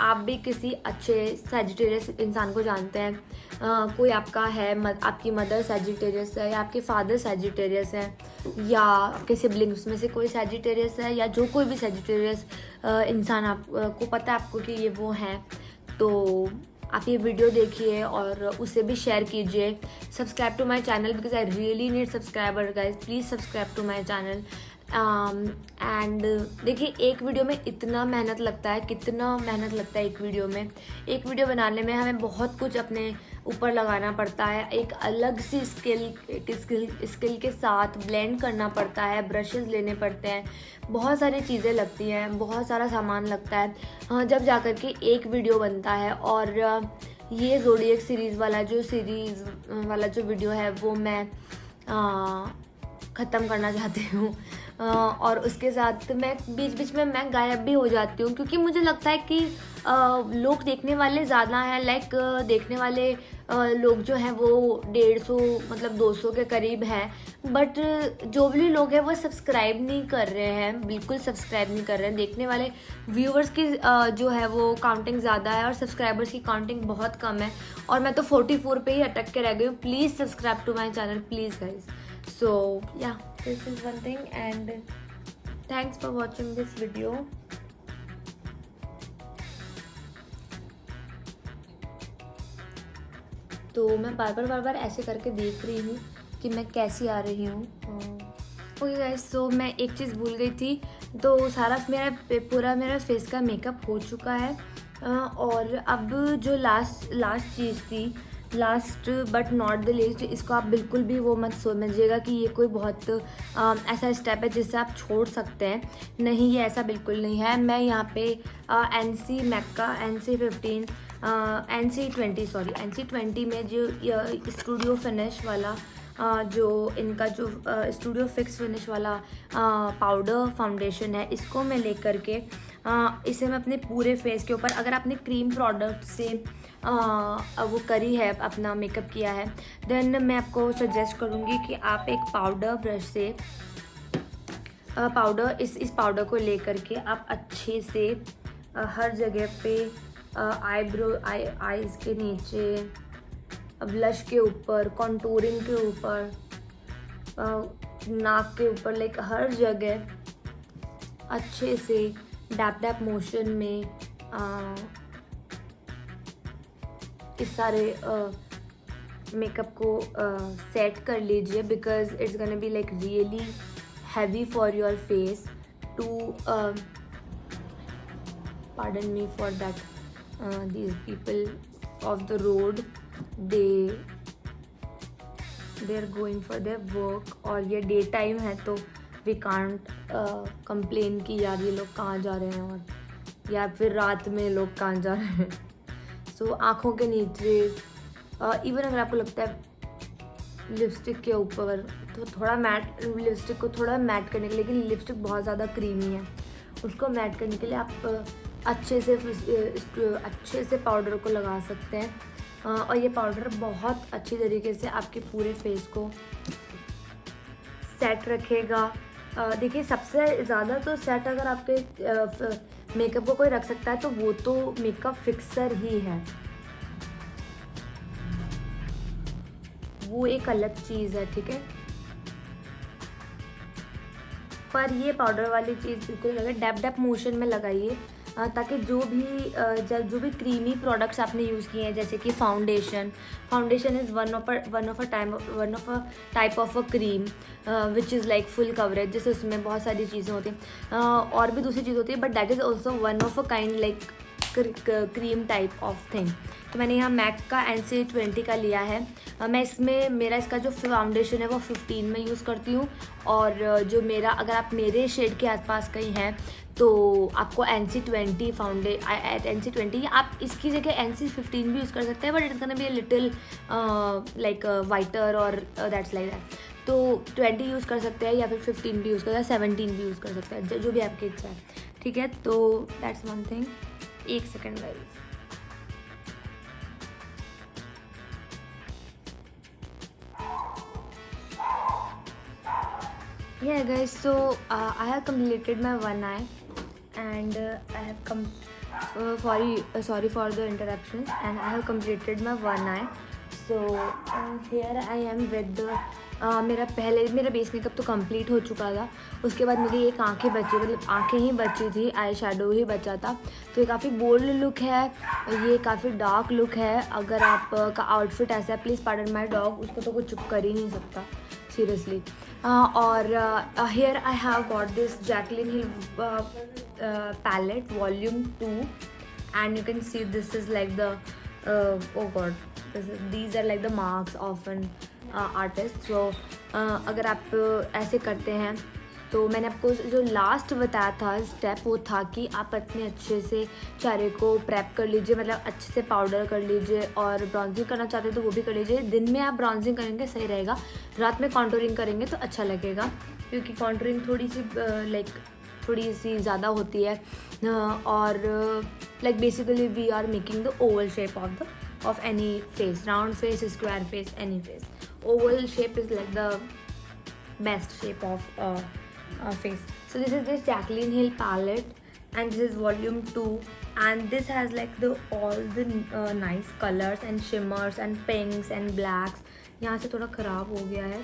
आप भी किसी अच्छे सैजिटेरियस इंसान को जानते हैं, कोई आपका है आपकी मदर सैजिटेरियस है या आपके फादर सैजिटेरियस है या आपके सिबलिंग्स में से कोई सैजिटेरियस है या जो कोई भी सैजिटेरियस इंसान आपको पता है आपको कि ये वो हैं, तो आप ये वीडियो देखिए और उसे भी शेयर कीजिए। Subscribe to my channel because I really need subscriber guys, please subscribe to my channel. And देखिए, एक वीडियो में इतना मेहनत लगता है, कितना मेहनत लगता है एक वीडियो में। एक वीडियो बनाने में हमें बहुत कुछ अपने ऊपर लगाना पड़ता है, एक अलग सी स्किल के साथ ब्लेंड करना पड़ता है, ब्रशेस लेने पड़ते हैं, बहुत सारी चीज़ें लगती हैं, बहुत सारा सामान लगता है, जब जा कर के एक वीडियो बनता है। और ये ज़ोडिएक सीरीज़ वाला जो वीडियो है वो मैं ख़त्म करना चाहती हूँ। और उसके साथ मैं बीच बीच में मैं गायब भी हो जाती हूँ, क्योंकि मुझे लगता है कि लोग देखने वाले ज़्यादा हैं, लाइक देखने वाले लोग जो हैं वो 150 मतलब 200 के करीब हैं, बट जो भी लोग हैं वो सब्सक्राइब नहीं कर रहे हैं, बिल्कुल सब्सक्राइब नहीं कर रहे हैं। देखने वाले व्यूअर्स की जो है वो काउंटिंग ज़्यादा है और सब्सक्राइबर्स की काउंटिंग बहुत कम है, और मैं तो 44 पे ही अटक के रह गई हूँ। Please subscribe to my channel please guys. So yeah, this is one thing and thanks for watching this video. तो मैं बार बार ऐसे करके देख रही हूँ कि मैं कैसी आ रही हूँ। ओके गाइस, तो मैं एक चीज़ भूल गई थी, तो सारा मेरा फेस का मेकअप हो चुका है, और अब जो लास्ट चीज़ थी, last but not the least, इसको आप बिल्कुल भी वो मत समझिएगा कि ये कोई बहुत ऐसा स्टेप है जिससे आप छोड़ सकते हैं। नहीं, ये ऐसा बिल्कुल नहीं है। मैं यहाँ पे मैक का NC20 में जो स्टूडियो फिनिश वाला जो इनका जो स्टूडियो फिक्स फिनिश वाला पाउडर फाउंडेशन है, इसको मैं लेकर के इसे मैं अपने पूरे फेस के ऊपर, अगर आपने क्रीम प्रोडक्ट से वो करी है, अपना मेकअप किया है, देन मैं आपको सजेस्ट करूँगी कि आप एक पाउडर ब्रश से इस पाउडर को लेकर के आप अच्छे से हर जगह पे आईज के नीचे, ब्लश के ऊपर, कॉन्टूरिंग के ऊपर, नाक के ऊपर, लाइक हर जगह अच्छे से डैप मोशन में इस सारे मेकअप को सेट कर लीजिए, because it's gonna be like really heavy for your face to pardon me for that, these people of the road, they are going for their work, और ये डे टाइम है तो we can't complain कि यार ये लोग कहाँ जा रहे हैं, और या फिर रात में लोग कहाँ जा रहे हैं। सो आँखों के नीचे, इवन अगर आपको लगता है लिपस्टिक के ऊपर, तो थोड़ा मैट, लिपस्टिक को थोड़ा मैट करने के लिए, लेकिन लिपस्टिक बहुत ज़्यादा क्रीमी है, उसको मैट करने के लिए आप अच्छे से पाउडर को लगा सकते हैं, और ये पाउडर बहुत अच्छी तरीके से आपके पूरे फेस को सेट रखेगा। देखिए, सबसे ज़्यादा तो सेट अगर आपके मेकअप को कोई रख सकता है तो वो तो मेकअप फिक्सर ही है, वो एक अलग चीज़ है, ठीक है। पर ये पाउडर वाली चीज़ बिल्कुल अलग डैप मोशन में लगाइए, ताकि जो भी क्रीमी प्रोडक्ट्स आपने यूज़ किए हैं, जैसे कि foundation is one of a type of a cream which is like full coverage, जैसे उसमें बहुत सारी चीज़ें होती हैं, और भी दूसरी चीज़ होती है, but that is also one of a kind like cream type of thing. तो मैंने यहाँ मैक का NC20 का लिया है। मैं इसका जो फाउंडेशन है वो 15 में यूज़ करती हूँ, और जो मेरा, अगर आप मेरे शेड के आसपास कहीं हैं तो आपको NC20 आप इसकी जगह NC15 भी यूज़ कर सकते हैं, but it's gonna be a little like whiter or that's like that. तो 20 यूज़ कर सकते हैं, या फिर 15 भी यूज़ कर सकते हैं, 17 भी यूज़ कर सकते हैं, जो भी आपकी इच्छा है, ठीक है। तो दैट्स वन थिंग। एक second guys, yeah guys, so I have completed my one eye, and I sorry for the interruptions, and I have completed my one eye. So here I am with the मेरा base makeup तो complete हो चुका था. उसके बाद मेरी एक आंखें बची, मतलब आंखें ही बची थी, आई शेडो ही बचा था. तो ये काफ़ी बोल्ड लुक है, ये काफ़ी डार्क लुक है. अगर आपका आउटफिट ऐसा है, प्लीज़ पार्डन माय डॉग, उसको तो कुछ चुप कर ही नहीं सकता सीरियसली. और here I have got this Jaclyn Hill palette volume 2, and you can see this is like the oh god, these are like the marks of an artist. So अगर आप ऐसे करते हैं तो मैंने आपको जो लास्ट बताया था स्टेप, वो था कि आप इतने अच्छे से चेहरे को प्रेप कर लीजिए, मतलब अच्छे से पाउडर कर लीजिए. और ब्राउजिंग करना चाहते हो तो वो भी कर लीजिए. दिन में आप ब्राउजिंग करेंगे सही रहेगा, रात में कॉन्टूरिंग करेंगे तो अच्छा लगेगा, क्योंकि कॉन्टूरिंग थोड़ी सी ज़्यादा होती है. और like basically we are making the oval shape of any face, round face, square face, any face. Oval shape is like the best shape of face. So this is this Jaclyn Hill palette, and this is volume 2, and this has like all the nice colors and shimmers and pinks and blacks. यहाँ से थोड़ा ख़राब हो गया है,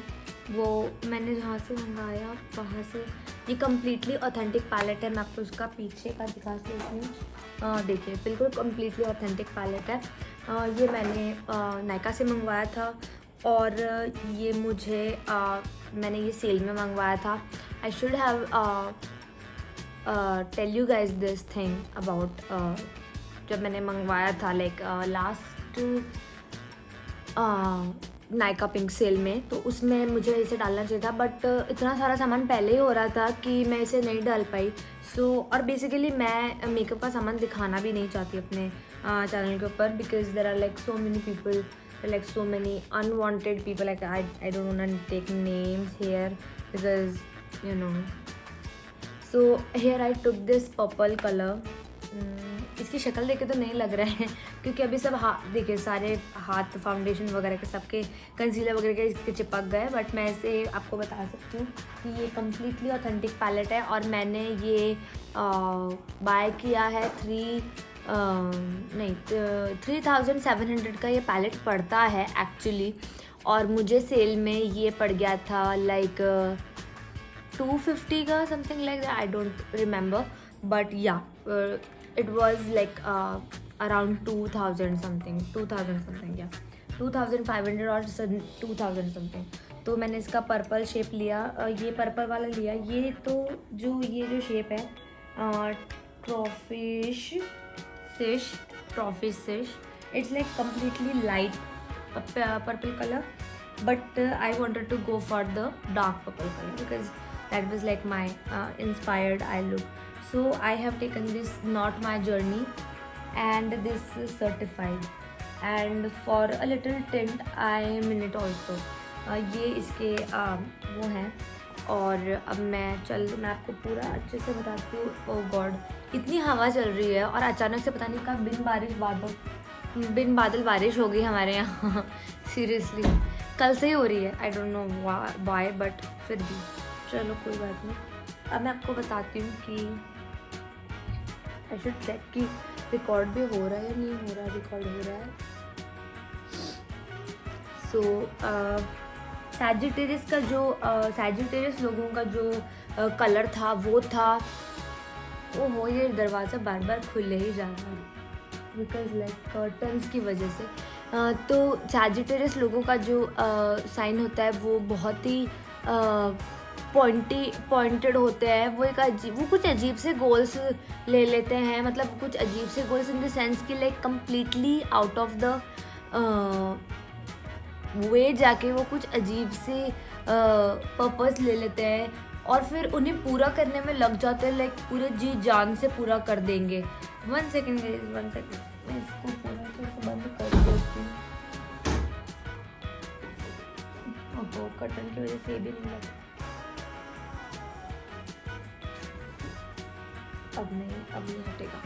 वो मैंने जहाँ से मंगाया वहाँ से. ये कम्प्लीटली ऑथेंटिक पैलेट है. मैं आपको उसका पीछे का दिखाती हूँ. देखिए बिल्कुल कम्प्लीटली ऑथेंटिक पैलेट है. ये मैंने नायका से मंगवाया था, और ये मैंने ये सेल में मंगवाया था. I should have tell you guys this thing about जब मैंने मंगवाया था like last Nykaa pink sale में, तो उसमें मुझे इसे डालना चाहिए था, बट इतना सारा सामान पहले ही हो रहा था कि मैं इसे नहीं डाल पाई. और बेसिकली मैं मेकअप का सामान दिखाना भी नहीं चाहती अपने चैनल के ऊपर, because there are like so many people, like so many unwanted people, like I don't want to take names here because you know. So here I took this purple color. इसकी शक्ल देखे तो नहीं लग रहा है, क्योंकि अभी सब देखिए सारे हाथ फाउंडेशन वगैरह के सबके कंसीलर वगैरह के इसके चिपक गए, बट मैं इसे आपको बता सकती हूँ कि ये कम्प्लीटली ऑथेंटिक पैलेट है. और मैंने ये बाय किया है 3700 का ये पैलेट पड़ता है एक्चुअली, और मुझे सेल में ये पड़ गया था लाइक 250 का, something like that, I don't remember, but yeah it was like around 2000 something या 2500 और 2000 समथिंग. तो मैंने इसका पर्पल शेप लिया, ये पर्पल वाला लिया. ये तो ये जो शेप है trophy fish, it's like completely light purple color, but I wanted to go for the dark purple color because that was like my inspired eye look. So I have taken this Not My Journey, and this is certified, and for a little tint I am in it also. ये इसके वो हैं. और अब मैं आपको पूरा अच्छे से बताती हूँ. ओह गॉड, इतनी हवा चल रही है, और अचानक से पता नहीं कब बिन बादल बारिश हो गई हमारे यहाँ. सीरियसली कल से ही हो रही है, I don't know why, but फिर भी चलो कोई बात नहीं. अब मैं आपको बताती हूँ कि आई शुड चेक कि रिकॉर्ड भी हो रहा है या नहीं हो रहा. रिकॉर्ड हो रहा है. सो सैजिटेरियस का सैजिटेरियस लोगों का जो कलर था वो था, ओहो ये दरवाज़ा बार बार खुले ही जा रहा है बिकॉज लाइक कर्टन्स की वजह से. तो सैजिटेरियस लोगों का जो साइन होता है वो बहुत ही पॉइंटेड होते हैं. वो कुछ अजीब से गोल्स ले लेते हैं, मतलब कुछ अजीब से गोल्स इन द सेंस कि like completely out of the way जाके वो कुछ अजीब से पर्पस ले लेते हैं, और फिर उन्हें पूरा करने में लग जाते हैं, लाइक पूरे जी जान से पूरा कर देंगे. 1 सेकेंड मैं इसको पूरा से बंद कर देती हूँ. कर्टन की वजह से भी नहीं लगा. अब नहीं हटेगा.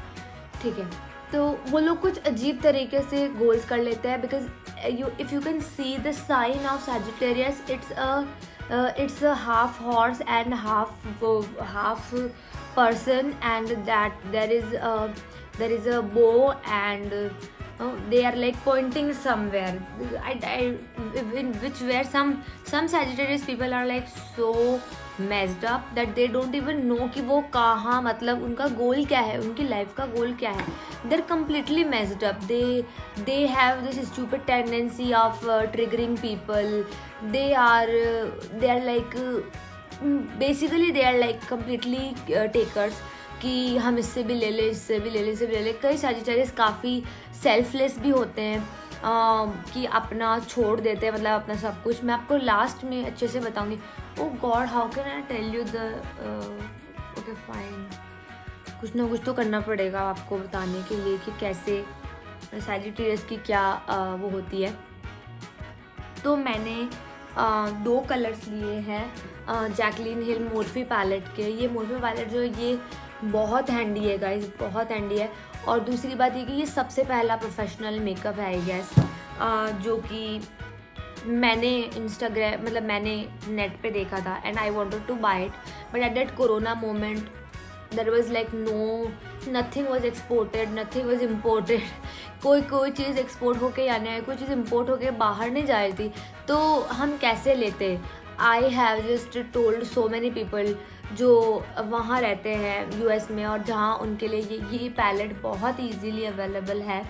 ठीक है, तो वो लोग कुछ अजीब तरीके से गोल्स कर लेते हैं, because if you can see the sign of Sagittarius, it's a half horse and half person, and that there is there is a bow and they are like pointing somewhere. In which where some Sagittarius people are like so messed up that they don't even know कि वो कहाँ, मतलब उनका गोल क्या है, उनकी life का गोल क्या है. They're completely messed up. They have this stupid tendency of triggering people. They are like basically they are like completely takers. कि हम इससे भी ले लें, इससे भी ले लें, इससे भी ले लें. कई सैजिटेरियस काफ़ी सेल्फलेस भी होते हैं कि अपना छोड़ देते हैं, मतलब अपना सब कुछ. मैं आपको लास्ट में अच्छे से बताऊंगी. Oh God, how can I tell you the okay fine. कुछ ना कुछ तो करना पड़ेगा आपको बताने के लिए कि कैसे सैजिटेरियस की क्या वो होती है. तो मैंने 2 कलर्स लिए हैं जैकलीन हिल मोर्फी पैलेट के. ये मोर्फी पैलेट जो है ये बहुत हैंडी है गाइस, बहुत हैंडी है. और दूसरी बात ये कि ये सबसे पहला प्रोफेशनल मेकअप है आई गेस जो कि मैंने इंस्टाग्राम, मतलब मैंने नेट पे देखा था and I wanted to buy it. But at that corona moment there was like nothing was exported, nothing was imported. कोई चीज़ एक्सपोर्ट होके आने है, कोई चीज़ इम्पोर्ट होके बाहर नहीं जा रही थी, तो हम कैसे लेते. I have just told so many people जो वहाँ रहते हैं यूएस में और जहाँ उनके लिए ये पैलेट बहुत ईजीली अवेलेबल है.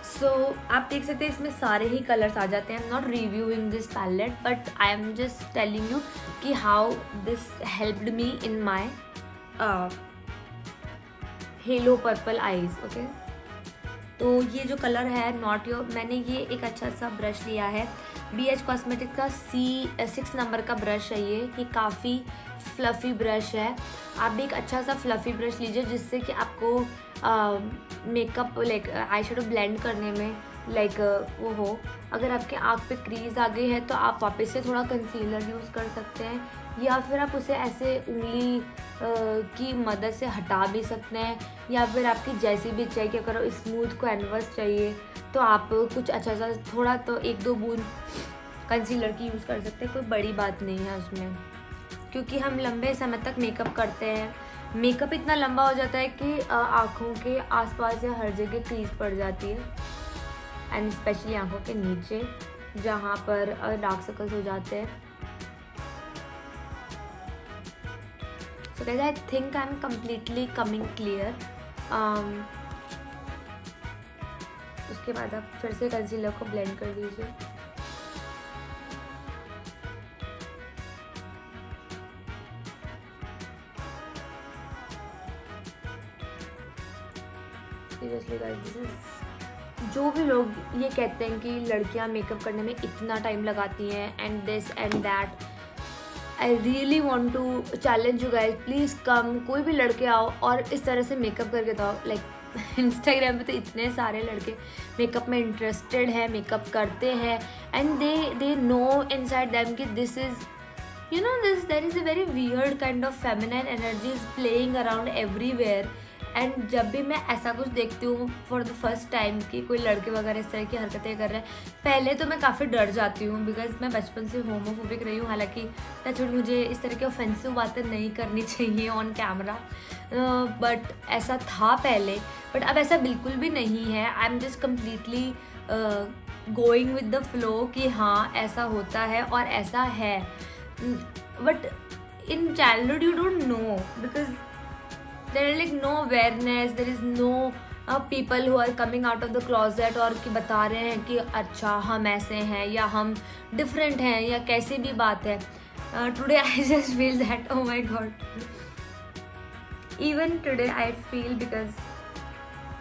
सो आप देख सकते हैं इसमें सारे ही कलर्स आ जाते हैं. I am not reviewing this palette but I am just telling you कि how this helped me in my halo purple eyes. Okay, तो ये जो कलर है नॉट योर, मैंने ये एक अच्छा सा ब्रश लिया है BH कॉस्मेटिक्स का C6 नंबर का ब्रश है. ये काफ़ी फ्लफ़ी ब्रश है. आप भी एक अच्छा सा फ्लफ़ी ब्रश लीजिए जिससे कि आपको makeup like eye shadow blend करने में लाइक वो हो. अगर आपके आँख पे क्रीज आ गई है तो आप वापस से थोड़ा कंसीलर यूज़ कर सकते हैं या फिर आप उसे ऐसे उंगली की मदद से हटा भी सकते हैं. या फिर आपकी जैसी भी चाहिए कि अगर स्मूथ कैनवस चाहिए तो आप कुछ अच्छा सा थोड़ा तो 1-2 बूंद कंसीलर की यूज़ कर सकते हैं. कोई बड़ी बात नहीं है उसमें, क्योंकि हम लंबे समय तक मेकअप करते हैं. मेकअप इतना लंबा हो जाता है कि आँखों के आसपास या हर जगह क्रीज पड़ जाती है एंड स्पेशली आँखों के नीचे जहाँ पर डार्क सर्कल्स हो जाते हैं. So guys, I think I'm completely coming clear. उसके बाद आप फिर से कंसीलर को ब्लेंड कर दीजिए. Seriously guys, this is, जो भी लोग ये कहते हैं कि लड़कियां मेकअप करने में इतना टाइम लगाती हैं and this and that, I really want to challenge you guys. Please come, कोई भी लड़के आओ और इस तरह से मेकअप करके तो लाइक इंस्टाग्राम पे तो इतने सारे लड़के मेकअप में इंटरेस्टेड हैं, मेकअप करते हैं and they know inside them कि this is you know this there is a very weird kind of feminine energy is playing around everywhere. And जब भी मैं ऐसा कुछ देखती हूँ फॉर द फर्स्ट टाइम कि कोई लड़के वगैरह इस तरह की हरकतें कर रहे हैं, पहले तो मैं काफ़ी डर जाती हूँ बिकॉज मैं बचपन से होमोफोबिक रही हूँ. हालांकि टचवुड मुझे इस तरह की ऑफेंसिव बातें नहीं करनी चाहिए ऑन कैमरा, बट ऐसा था पहले. बट अब ऐसा बिल्कुल भी नहीं है. आई am just completely going with the flow कि हाँ ऐसा होता है और ऐसा है. But in childhood you don't know because there is like no awareness, there is no people who are coming out of the closet और कि बता रहे हैं कि अच्छा हम ऐसे हैं या हम different हैं या कैसी भी बात है. Today I just feel that oh my god, even today I feel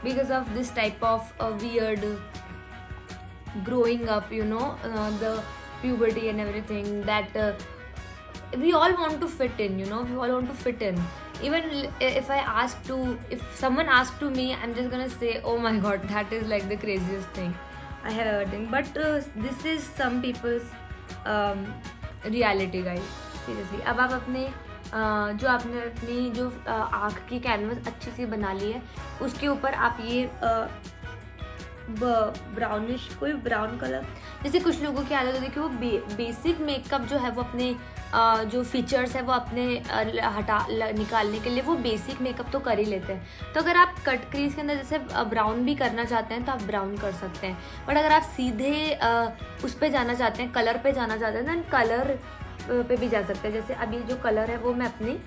because of this type of weird growing up, you know, the puberty and everything that we all want to fit in, you know, we all want to fit in. Even if someone asks to me, I'm just gonna say oh my god, that is like the craziest thing I have ever done. But this is some people's reality guys, seriously. अब आप अपने जो आपने अपनी जो आँख की canvas अच्छी सी बना ली है उसके ऊपर आप ये ब्राउनिश, कोई ब्राउन कलर। जैसे कुछ लोगों की आदत होती है कि वो बेसिक मेकअप जो है वो अपने जो फीचर्स है वो अपने निकालने के लिए वो बेसिक मेकअप तो कर ही लेते हैं। तो अगर आप कट क्रीज के अंदर जैसे ब्राउन भी करना चाहते हैं तो आप ब्राउन कर सकते हैं, बट अगर आप सीधे उस पे जाना चाहते हैं, कलर पे जाना चाहते हैं, देन कलर पे भी जा सकते हैं। जैसे अब ये जो कलर है वो मैं अपनी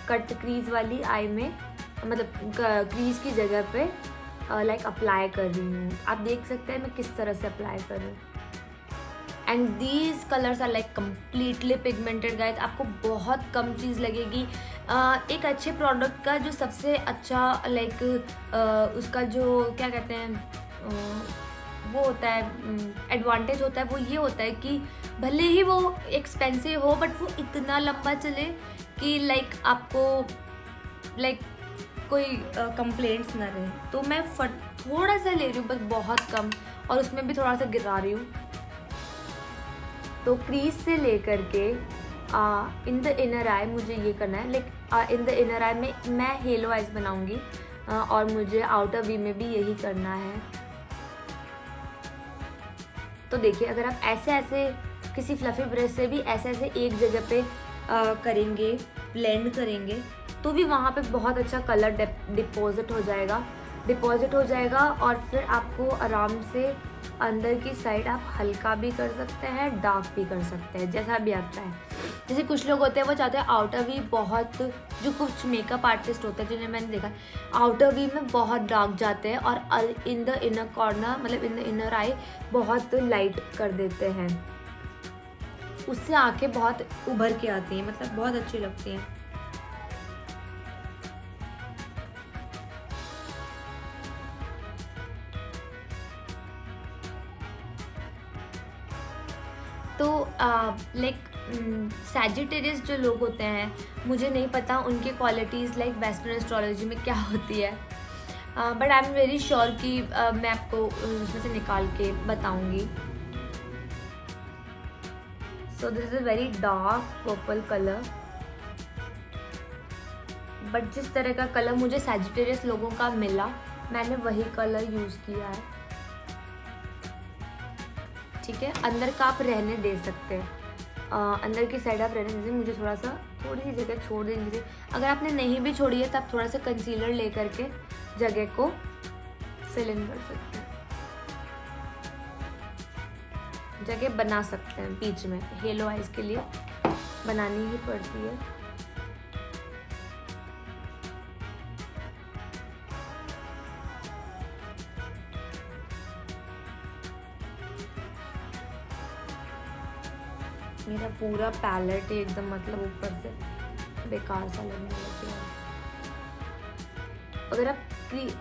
कट क्रीज वाली आई में, मतलब क्रीज की जगह पे लाइक अप्लाई कर रही हूँ। आप देख सकते हैं मैं किस तरह से अप्लाई कर रही हूँ। And these colours are like completely pigmented guys. आपको बहुत कम चीज़ लगेगी। एक अच्छे प्रोडक्ट का जो सबसे अच्छा लाइक उसका जो क्या कहते हैं वो होता है एडवांटेज होता है, वो ये होता है कि भले ही वो एक्सपेंसिव हो बट वो इतना लंबा चले कि लाइक आपको लाइक कोई कंप्लेंट्स ना रहे। तो मैं थोड़ा सा ले रही हूँ, बस बहुत कम, और उसमें भी थोड़ा सा गिरा रही हूँ। तो क्रीज से लेकर के इन द इनर आई मुझे ये करना है। लाइक इन द इनर आई में मैं हेलो आइज बनाऊंगी और मुझे आउटर वी में भी यही करना है। तो देखिए, अगर आप ऐसे ऐसे किसी फ्लफी ब्रश से भी ऐसे ऐसे एक जगह पे करेंगे, ब्लेंड करेंगे, तो भी वहाँ पे बहुत अच्छा कलर डिपॉजिट हो जाएगा। और फिर आपको आराम से अंदर की साइड आप हल्का भी कर सकते हैं, डार्क भी कर सकते हैं, जैसा भी आता है। जैसे कुछ लोग होते हैं वो चाहते हैं आउटर वी बहुत, जो कुछ मेकअप आर्टिस्ट होते हैं जिन्हें मैंने देखा आउटर वी में बहुत डार्क जाते हैं और इन द इनर कॉर्नर, मतलब इन द इनर आई बहुत लाइट कर देते हैं। उससे आंखें बहुत उभर के आती हैं, मतलब बहुत अच्छी लगती हैं। तो लाइक सैजिटेरियस जो लोग होते हैं, मुझे नहीं पता उनकी क्वालिटीज़ लाइक वेस्टर्न एस्ट्रोलॉजी में क्या होती है, but I am very sure कि मैं आपको उसमें से निकाल के बताऊंगी। सो this is a very dark purple colour, but जिस तरह का कलर मुझे सैजिटेरियस लोगों का मिला मैंने वही कलर यूज़ किया है। ठीक है, अंदर का आप रहने दे सकते हैं, अंदर की साइड आप रहने दीजिए। मुझे थोड़ी सी जगह छोड़ दीजिए। अगर आपने नहीं भी छोड़ी है तो आप थोड़ा सा कंसीलर ले करके जगह को फिल इन कर सकते हैं, जगह बना सकते हैं। बीच में हेलो आइज के लिए बनानी ही पड़ती है। मेरा पूरा पैलेट एकदम मतलब ऊपर से बेकार सा लगने लग गया।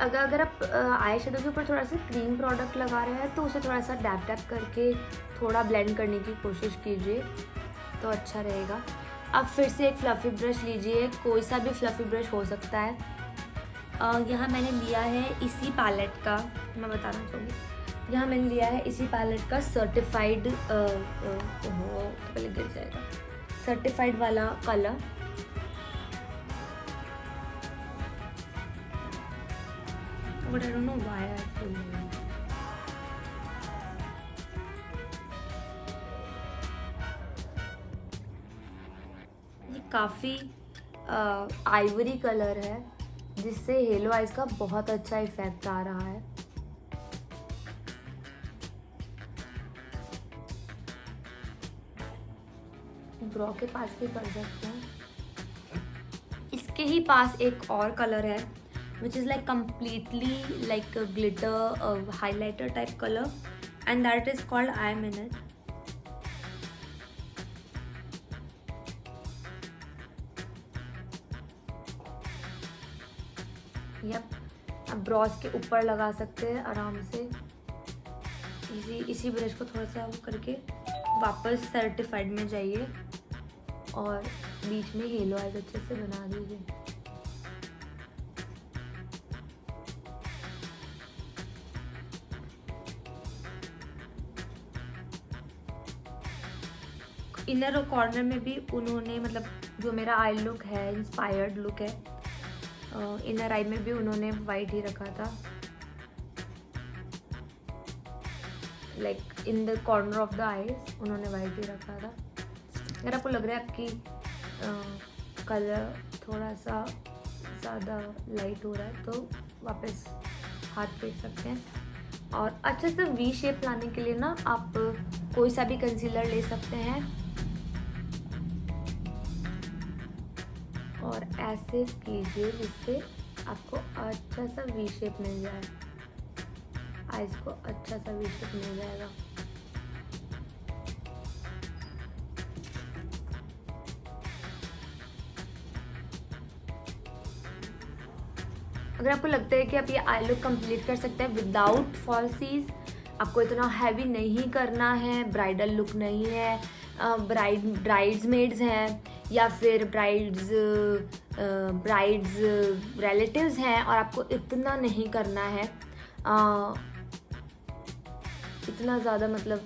अगर आप आई शेडो के ऊपर थोड़ा सा क्रीम प्रोडक्ट लगा रहे हैं तो उसे थोड़ा सा डैप डैप करके थोड़ा ब्लेंड करने की कोशिश कीजिए तो अच्छा रहेगा। अब फिर से एक फ्लफ़ी ब्रश लीजिए, कोई सा भी फ्लफ़ी ब्रश हो सकता है। यहाँ मैंने लिया है इसी पैलेट का, मैं बताना चाहूँगी, यहाँ मैंने लिया है इसी पैलेट का सर्टिफाइड, पहले गिर जाएगा, सर्टिफाइड वाला colour. But I don't know why I feel ये काफ़ी आइवरी कलर है जिससे हेलो आइज का बहुत अच्छा इफेक्ट आ रहा है। ब्रो के पास भी कर सकते हैं। इसके ही पास एक और कलर है which is like completely like glitter highlighter type colour and that is called I minute. Yup, अब ब्रॉस के ऊपर लगा सकते हैं आराम से। इसी ब्रश को थोड़ा सा वो करके वापस सर्टिफाइड में जाइए और बीच में हेलो आइज अच्छे से बना दीजिए। इनर कॉर्नर में भी उन्होंने, मतलब जो मेरा आई लुक है, इंस्पायर्ड लुक है, इनर आई में भी उन्होंने वाइट ही रखा था। Like in the corner of the eyes उन्होंने वाइट ही रखा था। अगर आपको लग रहा है आपकी कलर थोड़ा सा ज़्यादा लाइट हो रहा है तो वापस हाथ फेंक सकते हैं। और अच्छे से वी शेप लाने के लिए ना आप कोई सा भी कंसीलर ले सकते हैं और ऐसे कीजिए जिससे आपको अच्छा सा वी शेप मिल जाए, आइज को अच्छा सा वी शेप मिल जाएगा। अगर आपको लगता है कि आप ये आई लुक कंप्लीट कर सकते हैं विदाउट फॉल्सीज, आपको इतना हैवी नहीं करना है, ब्राइडल लुक नहीं है, ब्राइड्समेड्स हैं या फिर ब्राइड्स रिलेटिव्स हैं और आपको इतना नहीं करना है, इतना ज़्यादा मतलब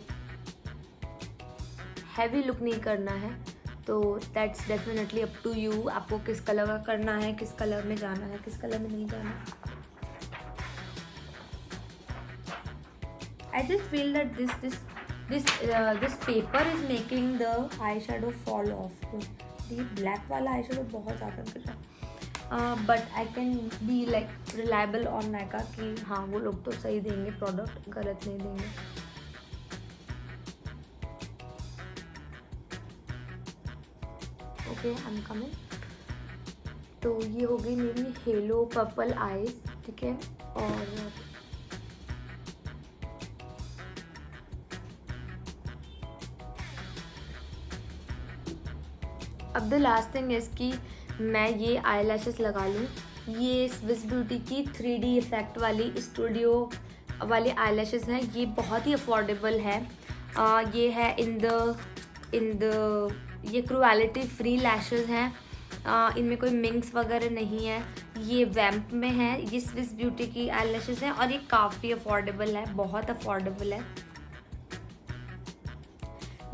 हैवी लुक नहीं करना है, तो that's definitely up to you. आपको किस कलर का करना है, किस कलर में जाना है, किस कलर में नहीं जाना है। I just feel that this paper is making the eyeshadow fall off. ये black वाला eyeshadow बहुत ज़्यादा गिर रहा है, but I can be like reliable on Nykaa कि हाँ वो लोग तो सही देंगे प्रोडक्ट, गलत नहीं देंगे। Okay, I am coming. तो ये हो गई मेरी हेलो पर्पल आईज, ठीक है। और अब द लास्ट थिंग इज़ कि मैं ये आई लैशेस लगा लूँ। ये स्विस ब्यूटी की 3D इफ़ेक्ट वाली स्टूडियो वाली आई लैशेस हैं। ये बहुत ही अफोर्डेबल है। ये है इन द ये क्रुएलिटी फ्री लैशेस हैं। इनमें कोई मिंक्स वगैरह नहीं है। ये वैम्प में है। ये स्विस ब्यूटी की आई लैशेस हैं और ये काफ़ी अफोर्डेबल है, बहुत अफोर्डेबल है।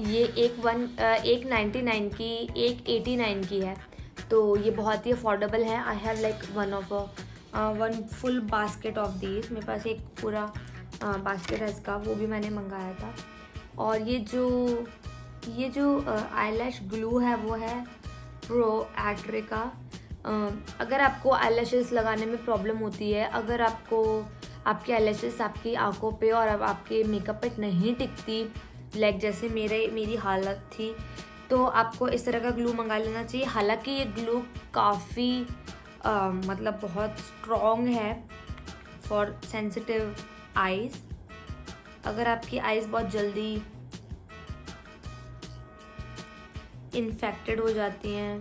ये एक 99 की, एक 89 की है, तो ये बहुत ही अफोर्डेबल है। I have like one full basket of these. मेरे पास एक पूरा बास्केट है इसका, वो भी मैंने मंगाया था। और ये जो आईलैश ग्लू है वो है प्रो एक्ट्रे का। अगर आपको आईलैशेस लगाने में प्रॉब्लम होती है, अगर आपको आपकी आईलैशेस आपकी आंखों पे और अब आपके मेकअप पे नहीं टिकती, लाइक जैसे मेरी हालत थी, तो आपको इस तरह का ग्लू मंगा लेना चाहिए। हालांकि ये ग्लू काफ़ी मतलब बहुत स्ट्रॉन्ग है फॉर सेंसिटिव आइज़। अगर आपकी आइज़ बहुत जल्दी इन्फेक्टेड हो जाती हैं,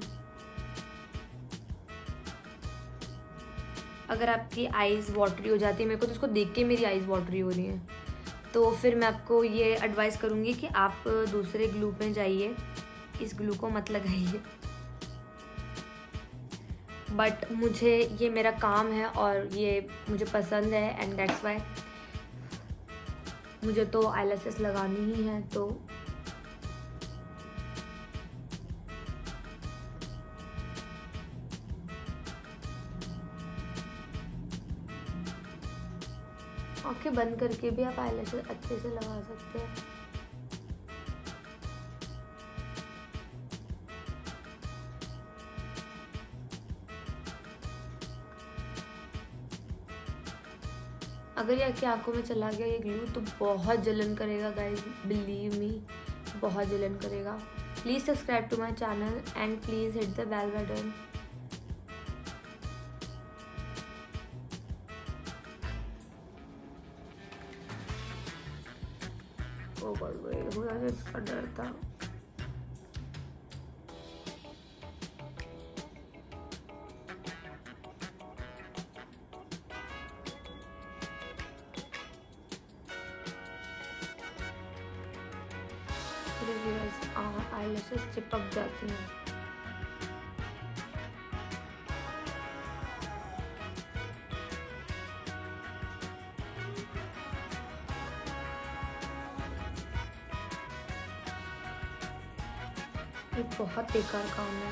अगर आपकी आइज़ वाटरी हो जाती है, मेरे को तो इसको देख के मेरी आइज़ वाटरी हो रही हैं, तो फिर मैं आपको ये एडवाइस करूँगी कि आप दूसरे ग्लू में जाइए, इस ग्लू को मत लगाइए। बट मुझे ये मेरा काम है और ये मुझे पसंद है एंड दैट्स वाई मुझे तो आईलैशेस लगानी ही है। तो आंखें बंद करके भी आप आईलैशेस अच्छे से लगा सकते हैं। अगर ये आपकी आंखों में चला गया ये ग्लू तो बहुत जलन करेगा गाइस, बिलीव मी, बहुत जलन करेगा। Please subscribe to my channel and please hit the bell button. Oh God, मुझे इसका डर था। आईलैशेस चिपक जाती हैं। ये बहुत बेकार काम है।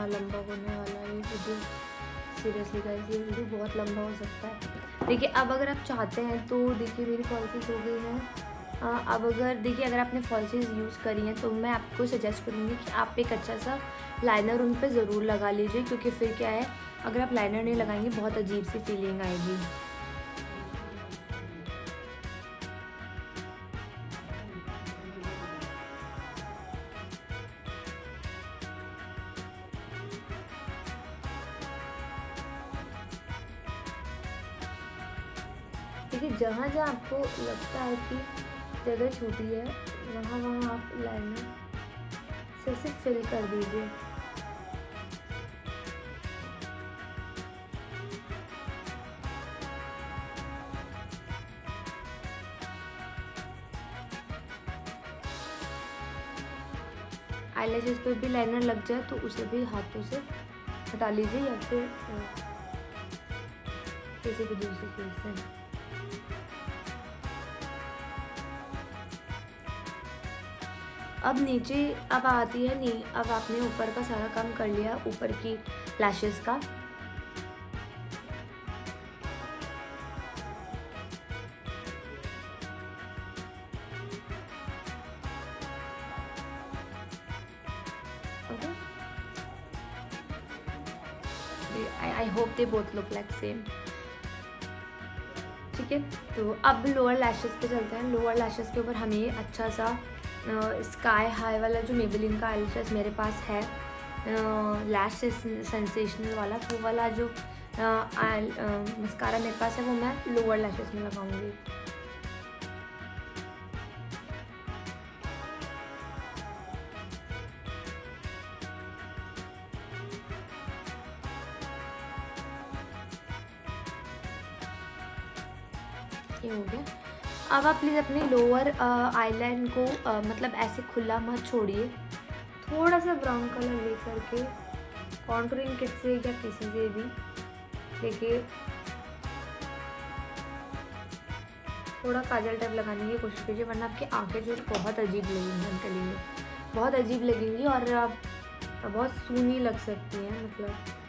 कितना लंबा होने वाला है ये वीडियो, सीरियसली गाइस ये वीडियो बहुत लंबा हो सकता है। देखिए अब अगर आप चाहते हैं तो देखिए मेरी फॉल्सीज हो गई हैं। अब अगर देखिए अगर आपने फॉल्सीज यूज़ करी हैं तो मैं आपको सजेस्ट करूँगी कि आप एक अच्छा सा लाइनर उन पे ज़रूर लगा लीजिए, क्योंकि फिर क्या है अगर आप लाइनर नहीं लगाएंगे बहुत अजीब सी फीलिंग आएगी। देखिए जहाँ जहाँ आपको लगता है कि जगह छोटी है वहाँ वहाँ आप लाइनर से फिल कर दीजिए। आईलैशेस पे भी लाइनर लग जाए तो उसे भी हाथों से हटा लीजिए या फिर किसी भी दूसरे चीज़ से। अब नीचे अब आती है नहीं, अब आपने ऊपर का सारा काम कर लिया, ऊपर की लैशेस का। Okay, I hope they both look like same. ठीक है, तो अब लोअर लैशेस पे चलते हैं। लोअर लैशेस के ऊपर हमें अच्छा सा स्काई हाई वाला जो मेबेलिन का आईलैशेस मेरे पास है, लैश सेंसेशनल वाला, वो वाला जो मस्कारा मेरे पास है वो मैं लोअर लैशेस में लगाऊंगी। ये हो गया। अब आप प्लीज़ अपने लोअर आईलाइन को मतलब ऐसे खुला मत छोड़िए, थोड़ा सा ब्राउन कलर ले करके कॉन्टूरिंग किट से या किसी से भी देखिए थोड़ा काजल टाइप लगाने की कोशिश कीजिए, वरना आपकी आंखें जो बहुत अजीब लगेंगी, हम करेंगे बहुत अजीब लगेंगी और बहुत सूनी लग सकती हैं मतलब।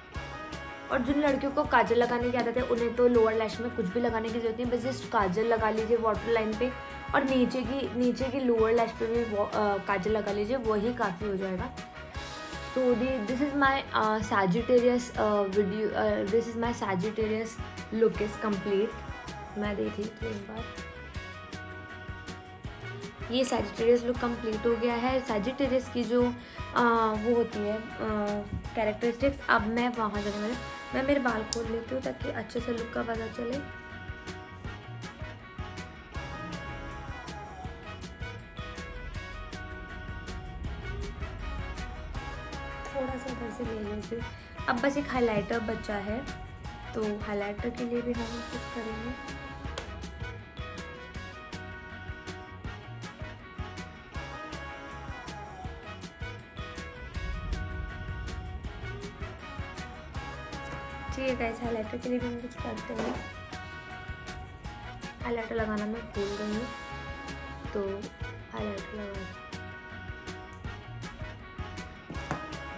और जिन लड़कियों को काजल लगाने की आदत है उन्हें तो लोअर लैश में कुछ भी लगाने की जरूरत नहीं, बस जस्ट काजल लगा लीजिए वाटर लाइन पे और नीचे की लोअर लैश पे भी काजल लगा लीजिए, वही काफ़ी हो जाएगा। तो this is my Sagittarius video, this is my Sagittarius look is complete. मैं देख लेती हूँ एक बार, ये सैजिटेरियस लुक कंप्लीट हो गया है। सैजिटेरियस की जो वो होती है कैरेक्टरिस्टिक्स, अब मैं वहाँ जाने मैं मेरे बाल खोल लेती हूँ ताकि अच्छे से लुक का पता चले। थोड़ा सा इधर से ले लेती हूँ। अब बस एक हाइलाइटर बचा है, तो हाइलाइटर के लिए भी हम कुछ करेंगे। ठीक है गाइस, हाइलाइटर के लिए भी हम कुछ करते हैं। हाइलाइटर लगाना मैं भूल गई हूँ, तो हाइलाइटर लगा,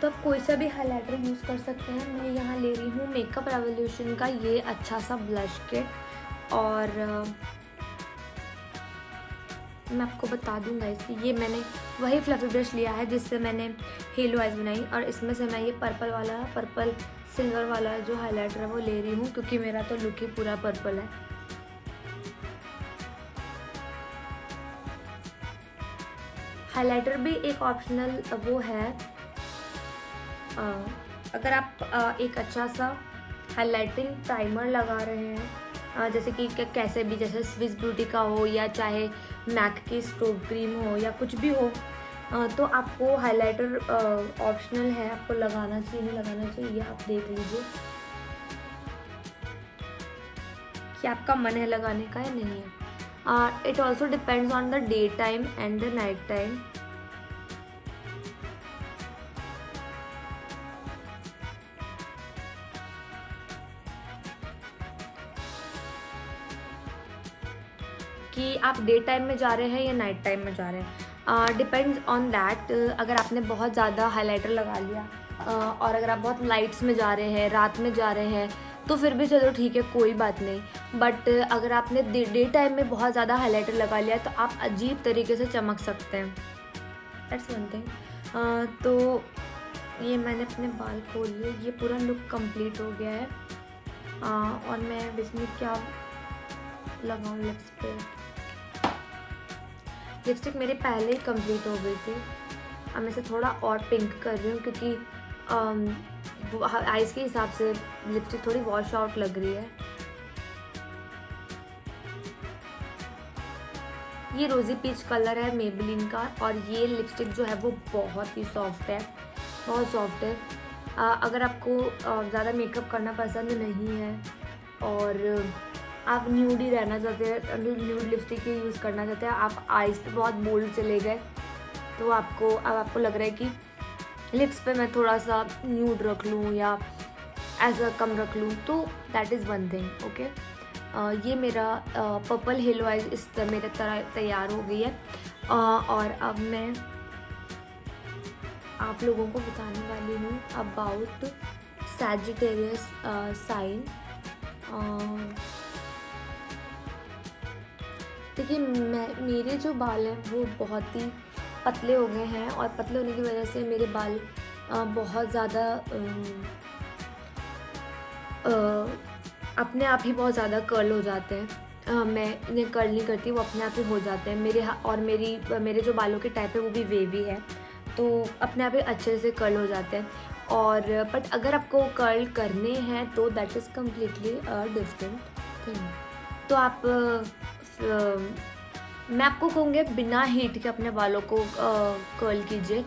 तो आप कोई सा भी हाइलाइटर यूज़ कर सकते हैं। मैं यहाँ ले रही हूँ मेकअप रेवोल्यूशन का ये अच्छा सा ब्लश किट, और मैं आपको बता दूँगा इसकी, ये मैंने वही फ्लफी ब्रश लिया है जिससे मैंने हेलो आइज बनाई, और इसमें से मैं ये पर्पल सिल्वर वाला जो हाइलाइटर है वो ले रही हूँ, क्योंकि मेरा तो लुक ही पूरा पर्पल है। हाइलाइटर भी एक ऑप्शनल वो है, अगर आप एक अच्छा सा हाइलाइटिंग प्राइमर लगा रहे हैं, जैसे कि कैसे भी, जैसे स्विस ब्यूटी का हो या चाहे मैक की स्ट्रोब क्रीम हो या कुछ भी हो, तो आपको हाइलाइटर ऑप्शनल है, आपको लगाना चाहिए नहीं लगाना चाहिए, आप देख लीजिए कि आपका मन है लगाने का या नहीं है। It also depends on the day time and the night time. कि आप डे टाइम में जा रहे हैं या नाइट टाइम में जा रहे हैं, डिपेंड्स ऑन दैट। अगर आपने बहुत ज़्यादा हाइलाइटर लगा लिया और अगर आप बहुत लाइट्स में जा रहे हैं, रात में जा रहे हैं, तो फिर भी चलो ठीक है, कोई बात नहीं। बट अगर आपने डे टाइम में बहुत ज़्यादा हाइलाइटर लगा लिया तो आप अजीब तरीके से चमक सकते हैं। That's one thing. तो ये मैंने अपने बाल खोल लिए, ये पूरा लुक कंप्लीट हो गया है। और मैं इसमें क्या लगाऊँ लिप्स पे? लिपस्टिक मेरी पहले ही कंप्लीट हो गई थी। अब मैं इसे थोड़ा और पिंक कर रही हूँ क्योंकि आइज़ के हिसाब से लिपस्टिक थोड़ी वॉश आउट लग रही है। ये रोज़ी पीच कलर है मेबेलिन का, और ये लिपस्टिक जो है वो बहुत ही सॉफ्ट है, बहुत सॉफ्ट है। अगर आपको ज़्यादा मेकअप करना पसंद नहीं है और आप न्यूड ही रहना चाहते हैं, न्यूड लिपस्टिक ही यूज़ करना चाहते हैं, आप आइज़ पे बहुत बोल्ड चले गए, तो अब आपको लग रहा है कि लिप्स पे मैं थोड़ा सा न्यूड रख लूँ या ऐसा कम रख लूँ, तो that is one thing. Okay, ये मेरा पर्पल हेलो आइज इस मेरे तरह तैयार हो गई है। और अब मैं आप लोगों को बताने वाली हूँ अबाउट सैजिटेरियस साइन। देखिए, मेरे जो बाल हैं वो बहुत ही पतले हो गए हैं, और पतले होने की वजह से मेरे बाल बहुत ज़्यादा अपने आप ही बहुत ज़्यादा कर्ल हो जाते हैं। मैं इन्हें कर्ल नहीं करती, वो अपने आप ही हो जाते हैं मेरे जो बालों के टाइप है वो भी वेवी है, तो अपने आप ही अच्छे से कर्ल हो जाते हैं। और बट अगर आपको कर्ल करने हैं तो that is completely different thing. तो आप मैं आपको कहूँगी बिना हीट के अपने बालों को कर्ल कीजिए।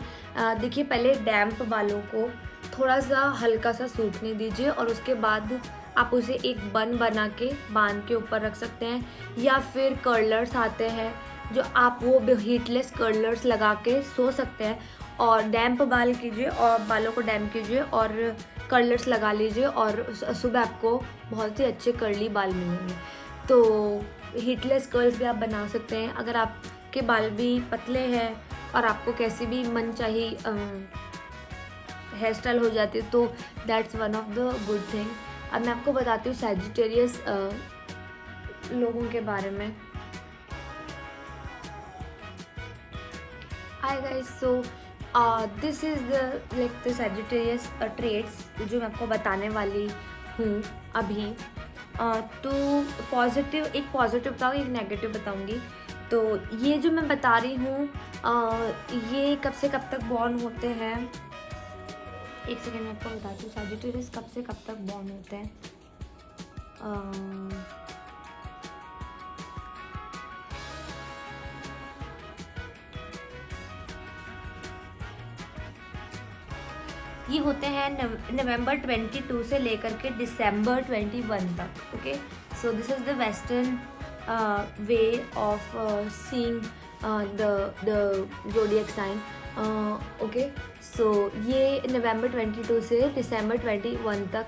देखिए, पहले डैम्प बालों को थोड़ा सा हल्का सा सूखने दीजिए, और उसके बाद आप उसे एक बन बना के बांध के ऊपर रख सकते हैं, या फिर कर्लर्स आते हैं जो आप वो हीटलेस कर्लर्स लगा के सो सकते हैं, और डैम्प बाल कीजिए और बालों को डैम्प कीजिए और कर्लर्स लगा लीजिए, और सुबह आपको बहुत ही अच्छे कर्ली बाल मिलेंगे। तो हीटलेस कर्ल्स भी आप बना सकते हैं। अगर आपके बाल भी पतले हैं और आपको कैसी भी मन चाहिए हेयर स्टाइल हो जाती है, तो that's one of the good thing. अब मैं आपको बताती हूँ सैजिटेरियस लोगों के बारे में। Hi guys, so this is the Sagittarius traits जो मैं आपको बताने वाली हूँ अभी। तो एक पॉजिटिव बताऊँ, एक नेगेटिव बताऊँगी। तो ये जो मैं बता रही हूँ ये कब से कब तक बॉर्न होते हैं, एक सेकेंड मैं आपको बताती हूँ सैजिटेरियस कब से कब तक बॉर्न होते हैं। ये होते हैं नवंबर 22 से लेकर के दिसंबर 21 तक। Okay, so this is the western way of seeing the zodiac sign. Okay, so ये नवंबर 22 से दिसंबर 21 तक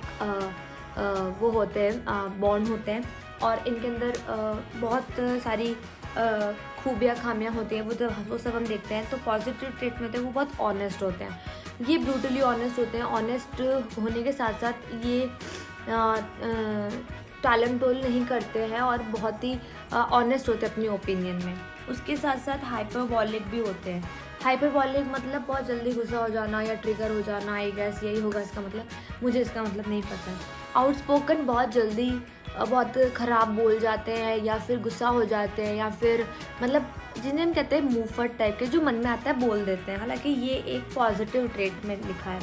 वो होते हैं, बॉर्न होते हैं, और इनके अंदर बहुत सारी खूबियाँ खामियाँ होती हैं, वो सब हम देखते हैं। तो पॉजिटिव ट्रेट में होते हैं वो बहुत ऑनेस्ट होते हैं, ये ब्रूटली ऑनेस्ट होते हैं। ऑनेस्ट होने के साथ साथ ये टालम टोल नहीं करते हैं, और बहुत ही ऑनेस्ट होते हैं अपनी ओपिनियन में। उसके साथ साथ हाइपरबॉलिक भी होते हैं। हाइपरबॉलिक मतलब बहुत जल्दी गुस्सा हो जाना या ट्रिगर हो जाना, आई गेस यही होगा इसका मतलब, मुझे इसका मतलब नहीं पता है। आउटस्पोकन बहुत जल्दी बहुत ख़राब बोल जाते हैं, या फिर गुस्सा हो जाते हैं, या फिर मतलब जिन्हें हम कहते हैं मुंहफट टाइप के, जो मन में आता है बोल देते हैं। हालांकि ये एक पॉजिटिव ट्रेट में लिखा है।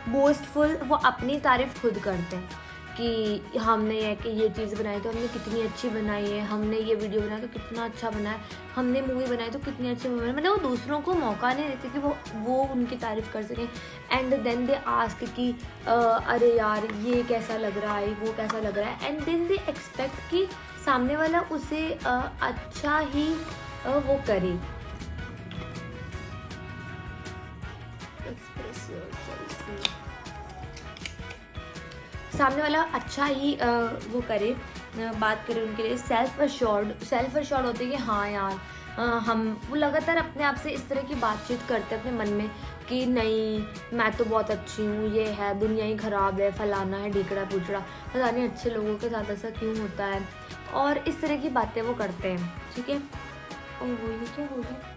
बोस्टफुल, वो अपनी तारीफ़ खुद करते हैं कि हमने ये चीज़ बनाई तो हमने कितनी अच्छी बनाई है, हमने ये वीडियो बनाया तो कितना अच्छा बना है, हमने मूवी बनाई तो कितनी अच्छी मूवी बनाई। मतलब वो दूसरों को मौका नहीं देते कि वो उनकी तारीफ़ कर सकें। एंड देन दे आस्क कि अरे यार ये कैसा लग रहा है, वो कैसा लग रहा है, एंड देन दे एक्सपेक्ट कि सामने वाला उसे अच्छा ही वो करे। सामने वाला अच्छा ही वो करे, बात करें उनके लिए। सेल्फ अश्योर्ड होते हैं कि हाँ यार हम वो लगातार अपने आप से इस तरह की बातचीत करते हैं अपने मन में कि नहीं मैं तो बहुत अच्छी हूँ, ये है दुनिया ही ख़राब है, फलाना है, ढिकड़ा पुचड़ा, पता नहीं अच्छे लोगों के साथ ऐसा क्यों होता है, और इस तरह की बातें वो करते हैं। ठीक है, ओह ये क्या हो गया?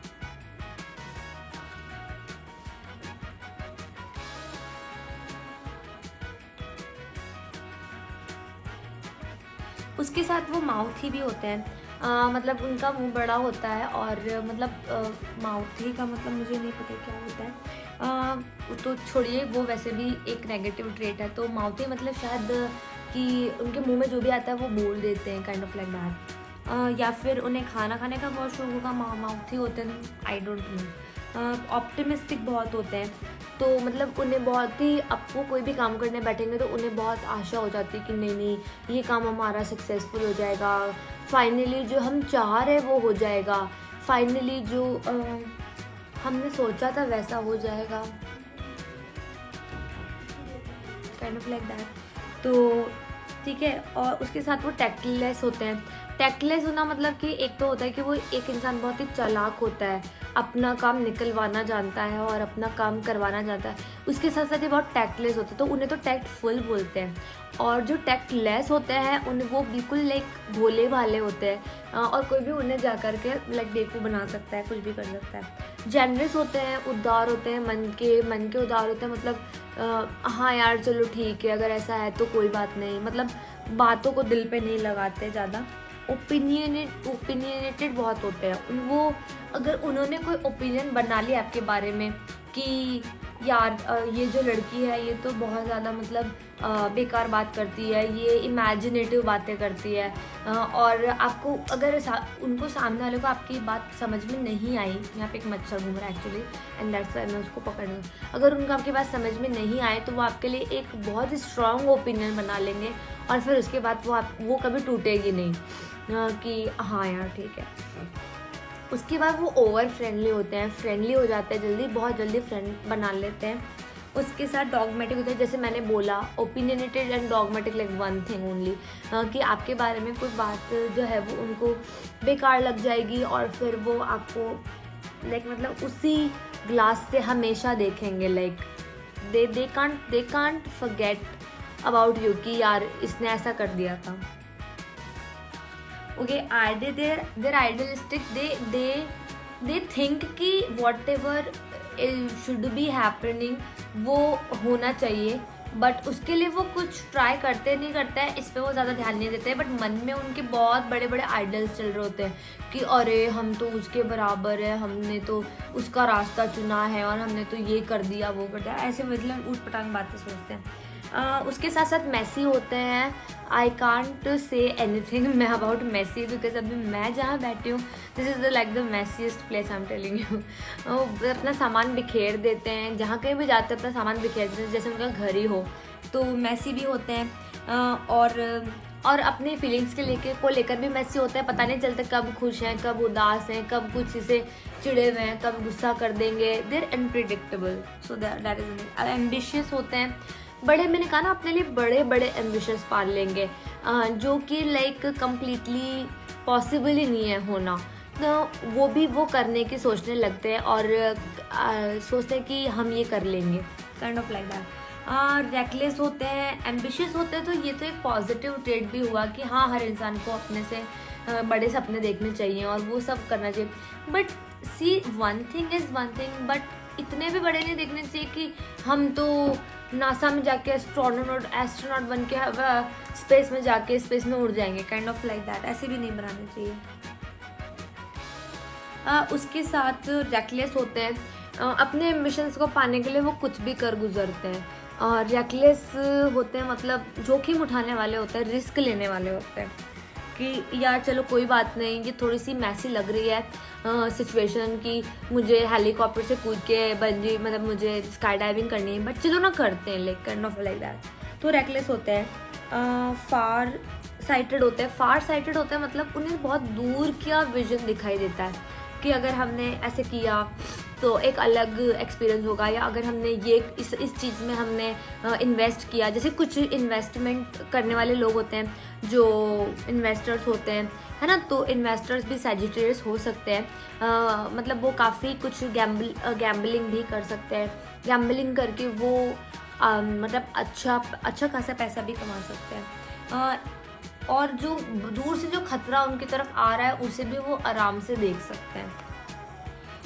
उसके साथ वो माउथी भी होते हैं। मतलब उनका मुंह बड़ा होता है और मतलब माउथी का मतलब मुझे नहीं पता क्या होता है। तो छोड़िए, वो वैसे भी एक नेगेटिव ट्रेट है। तो माउथी मतलब शायद कि उनके मुंह में जो भी आता है वो बोल देते हैं, काइंड ऑफ लाइक दैट। या फिर उन्हें खाना खाने का बहुत शौक होगा, माउथी होते हैं, आई डोंट नो। ऑप्टिमिस्टिक बहुत होते हैं, तो मतलब उन्हें बहुत ही, आपको कोई भी काम करने बैठेंगे तो उन्हें बहुत आशा हो जाती है कि नहीं नहीं ये काम हमारा सक्सेसफुल हो जाएगा, फाइनली जो हम चाह रहे वो हो जाएगा, फाइनली जो हमने सोचा था वैसा हो जाएगा, काइंड ऑफ लाइक दैट। तो ठीक है, और उसके साथ वो टैक्टलेस होते हैं। टैक्टलेस होना मतलब कि एक तो होता है कि वो एक इंसान बहुत ही चालाक होता है, अपना काम निकलवाना जानता है और अपना काम करवाना जानता है, उसके साथ साथ ही बहुत टैक्टलेस होते हैं, तो उन्हें तो टैक्टफुल बोलते हैं। और जो टैक्टलेस होते हैं उन्हें वो बिल्कुल लाइक भोले भाले होते हैं, और कोई भी उन्हें जा कर के लाइक बेवकूफ़ बना सकता है, कुछ भी कर सकता है। जेनरस होते हैं, उदार होते हैं, मन के उदार होते हैं, मतलब हाँ यार चलो ठीक है, अगर ऐसा है तो कोई बात नहीं, मतलब बातों को दिल पे नहीं लगाते ज़्यादा। ओपिनियनेटेड बहुत होते हैं वो, अगर उन्होंने कोई ओपिनियन बना लिया आपके बारे में कि यार ये जो लड़की है ये तो बहुत ज़्यादा मतलब बेकार बात करती है, ये इमेजिनेटिव बातें करती है, और आपको अगर उनको सामने वाले को आपकी बात समझ में नहीं आई, यहाँ पे एक मच्छर घूम रहा है एक्चुअली एंड दैट्स वाई मैं उसको पकड़ लूँ, अगर उनको आपकी बात समझ में नहीं आए तो वो आपके लिए एक बहुत ही स्ट्रॉन्ग ओपिनियन बना लेंगे, और फिर उसके बाद वो कभी टूटेगी नहीं कि हाँ यार ठीक है। उसके बाद वो ओवर फ्रेंडली होते हैं, फ्रेंडली हो जाते हैं जल्दी, बहुत जल्दी फ्रेंड बना लेते हैं। उसके साथ डॉगमेटिक होते हैं, जैसे मैंने बोला opinionated and dogmatic like one thing only, कि आपके बारे में कोई बात जो है वो उनको बेकार लग जाएगी और फिर वो आपको लाइक मतलब उसी ग्लास से हमेशा देखेंगे, like they can't forget about you कि यार इसने ऐसा कर दिया था। Okay, they're idealistic, they think कि whatever should be happening वो होना चाहिए, बट उसके लिए वो कुछ ट्राई करते नहीं करते हैं, इस पर वो ज़्यादा ध्यान नहीं देते हैं, बट मन में उनके बहुत बड़े बड़े आइडल्स चल रहे होते हैं कि अरे हम तो उसके बराबर है, हमने तो उसका रास्ता चुना है और हमने तो ये कर दिया वो कर दिया, ऐसे मतलब ऊट पटांग बातें सोचते हैं। उसके साथ साथ मेसी होते हैं। आई कांट से एनीथिंग मैं अबाउट मेसी, बिकॉज अभी मैं जहाँ बैठी हूँ this is the like the messiest place I am telling you. अपना सामान बिखेर देते हैं, जहाँ कहीं भी जाते हैं अपना सामान बिखेर देते हैं जैसे उनका घर ही हो, तो मेसी भी होते हैं। और अपनी फीलिंग्स को लेकर भी मेसी होते हैं, पता नहीं चलता कब खुश हैं, कब उदास हैं, कब कुछ से चिड़े हुए हैं, कब गुस्सा कर देंगे, they're unpredictable, so that is. Ambitious होते हैं, मैंने कहा ना अपने लिए बड़े बड़े एम्बिशंस पाल लेंगे, जो कि लाइक कम्प्लीटली पॉसिबल ही नहीं है होना, तो वो करने की सोचने लगते हैं और सोचते हैं कि हम ये कर लेंगे, kind of like that. Reckless होते हैं, एम्बिशियस होते हैं, तो ये तो एक पॉजिटिव ट्रेट भी हुआ कि हाँ हर इंसान को अपने से बड़े सपने देखने चाहिए और वो सब करना चाहिए, but see one thing is one thing, but इतने भी बड़े नहीं देखने चाहिए कि हम तो नासा में जाके एस्ट्रोनॉट बन के स्पेस में जाके स्पेस में उड़ जाएंगे, काइंड ऑफ लाइक दैट, ऐसे भी नहीं बनाने चाहिए। उसके साथ रेकलेस होते हैं, अपने एम्बिशंस को पाने के लिए वो कुछ भी कर गुजरते हैं, और रेकलेस होते हैं मतलब जोखिम उठाने वाले होते हैं, रिस्क लेने वाले होते हैं कि यार चलो कोई बात नहीं, ये थोड़ी सी मैसी लग रही है सिचुएशन की, मुझे हेलीकॉप्टर से कूद के बंजी मतलब मुझे स्काई डाइविंग करनी है, बट चलो ना करते हैं, like kind of like that, तो रेकलेस होते हैं। फार साइटेड होते हैं मतलब उन्हें बहुत दूर का विजन दिखाई देता है कि अगर हमने ऐसे किया तो एक अलग एक्सपीरियंस होगा। या अगर हमने ये इस चीज़ में हमने इन्वेस्ट किया, जैसे कुछ इन्वेस्टमेंट करने वाले लोग होते हैं जो इन्वेस्टर्स होते हैं, है ना, तो इन्वेस्टर्स भी सैजिटेरियस हो सकते हैं। मतलब वो काफ़ी कुछ गैम्बलिंग भी कर सकते हैं, गैम्बलिंग करके वो मतलब अच्छा खासा पैसा भी कमा सकते हैं। और जो दूर से जो खतरा उनकी तरफ आ रहा है उसे भी वो आराम से देख सकते हैं।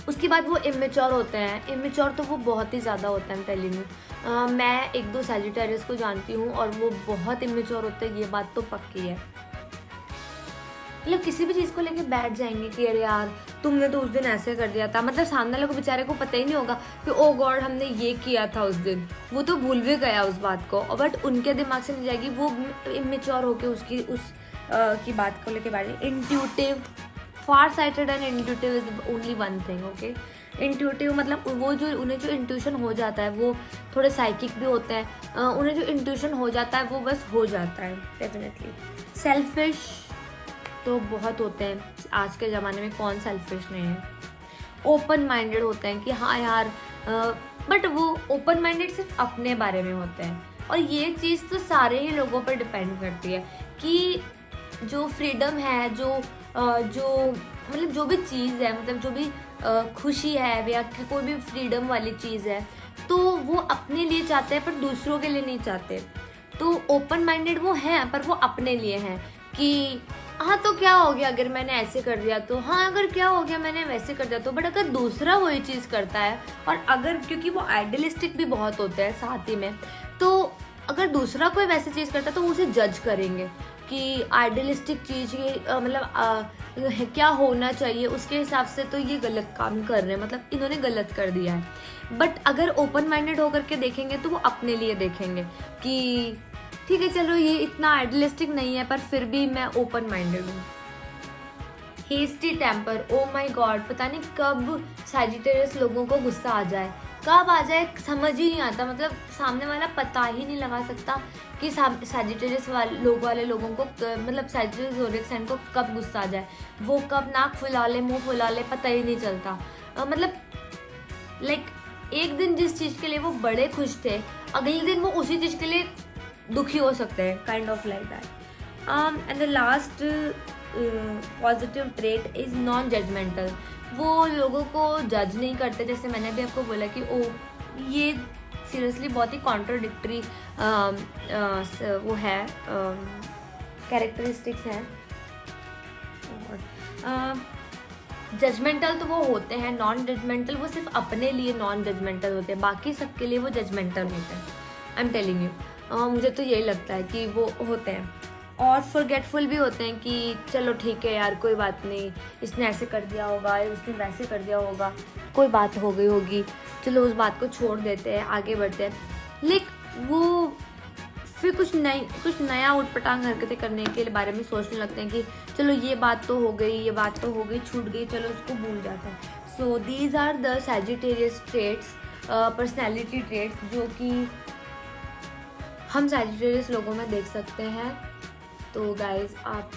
उसके बाद वो इमेच्योर होते हैं, इमेच्योर तो वो बहुत ही ज़्यादा होता है टेलिंग में। मैं 1-2 सैजिटेरियस को जानती हूँ और वो बहुत इमेच्योर होते हैं, ये बात तो पक्की है। मतलब किसी भी चीज़ को लेके बैठ जाएंगे कि अरे यार तुमने तो उस दिन ऐसे कर दिया था, मतलब सामने वाले को बेचारे को पता ही नहीं होगा कि ओ गॉड हमने ये किया था उस दिन, वो तो भूल भी गया उस बात को, बट उनके दिमाग से नहीं जाएगी, वो इमेच्योर होके उसकी की बात को लेके बैठ। Intuitive, far sighted and intuitive is only one thing, okay. Intuitive मतलब वो जो उन्हें जो इंट्यूशन हो जाता है, वो थोड़े साइकिक भी होते हैं, उन्हें जो इंट्यूशन हो जाता है वो बस हो जाता है डेफिनेटली। सेल्फिश तो बहुत होते हैं आज के ज़माने में, कौन सेल्फिश नहीं है। ओपन माइंडेड होते हैं कि हाँ यार, बट वो ओपन माइंडेड सिर्फ अपने बारे में होते हैं, और ये चीज़ तो सारे ही लोगों पर डिपेंड करती है कि जो फ्रीडम है, जो मतलब जो भी चीज़ है, मतलब जो भी खुशी है या कोई भी फ्रीडम वाली चीज़ है, तो वो अपने लिए चाहते हैं पर दूसरों के लिए नहीं चाहते। तो ओपन माइंडेड वो हैं पर वो अपने लिए हैं कि हाँ तो क्या हो गया अगर मैंने ऐसे कर दिया, तो हाँ अगर क्या हो गया मैंने वैसे कर दिया तो, बट अगर दूसरा वही चीज़ करता है, और अगर क्योंकि वो आइडियलिस्टिक भी बहुत होते हैं साथ ही में, तो अगर दूसरा कोई वैसी चीज़ करता है तो उसे जज करेंगे कि आइडियलिस्टिक चीज़ ये मतलब क्या होना चाहिए, उसके हिसाब से तो ये गलत काम कर रहे हैं, मतलब इन्होंने गलत कर दिया है। बट अगर ओपन माइंडेड होकर के देखेंगे तो वो अपने लिए देखेंगे कि ठीक है चलो ये इतना आइडियलिस्टिक नहीं है पर फिर भी मैं ओपन माइंडेड हूँ। Hasty temper, oh my God, पता नहीं कब सैजिटेरियस लोगों को गुस्सा आ जाए, कब आ जाए समझ ही नहीं आता, मतलब सामने वाला पता ही नहीं लगा सकता कि सैजिटेरियस वाले लोगों को, मतलब सैजिटेरियस ज़ोडिएक साइन को कब गुस्सा आ जाए, वो कब नाक फुला ले मुंह फुला ले पता ही नहीं चलता। मतलब लाइक एक दिन जिस चीज़ के लिए वो बड़े खुश थे, अगले दिन वो उसी चीज़ के लिए दुखी हो सकते हैं, kind of like that. And the last positive trait is non judgemental. वो लोगों को जज नहीं करते, जैसे मैंने भी आपको बोला कि ओ ये सीरियसली बहुत ही कॉन्ट्रोडिक्टरी वो है, कैरेक्टरिस्टिक्स हैं। जजमेंटल तो वो होते हैं, नॉन जजमेंटल वो सिर्फ अपने लिए नॉन जजमेंटल होते हैं, बाकी सबके लिए वो जजमेंटल होते हैं। आई एम टेलिंग यू, मुझे तो यही लगता है कि वो होते हैं। और फॉरगेटफुल भी होते हैं कि चलो ठीक है यार कोई बात नहीं, इसने ऐसे कर दिया होगा, उसने वैसे कर दिया होगा, कोई बात हो गई होगी, चलो उस बात को छोड़ देते हैं, आगे बढ़ते हैं। लेकिन वो फिर कुछ नया उटपटांग हरकतें करने के बारे में सोचने लगते हैं कि चलो ये बात तो हो गई, ये बात तो हो गई, छूट गई, चलो उसको भूल जाते हैं। So these are the Sagittarius traits, personality traits जो कि हम सैजिटेरियस लोगों में देख सकते हैं। तो गाइज आप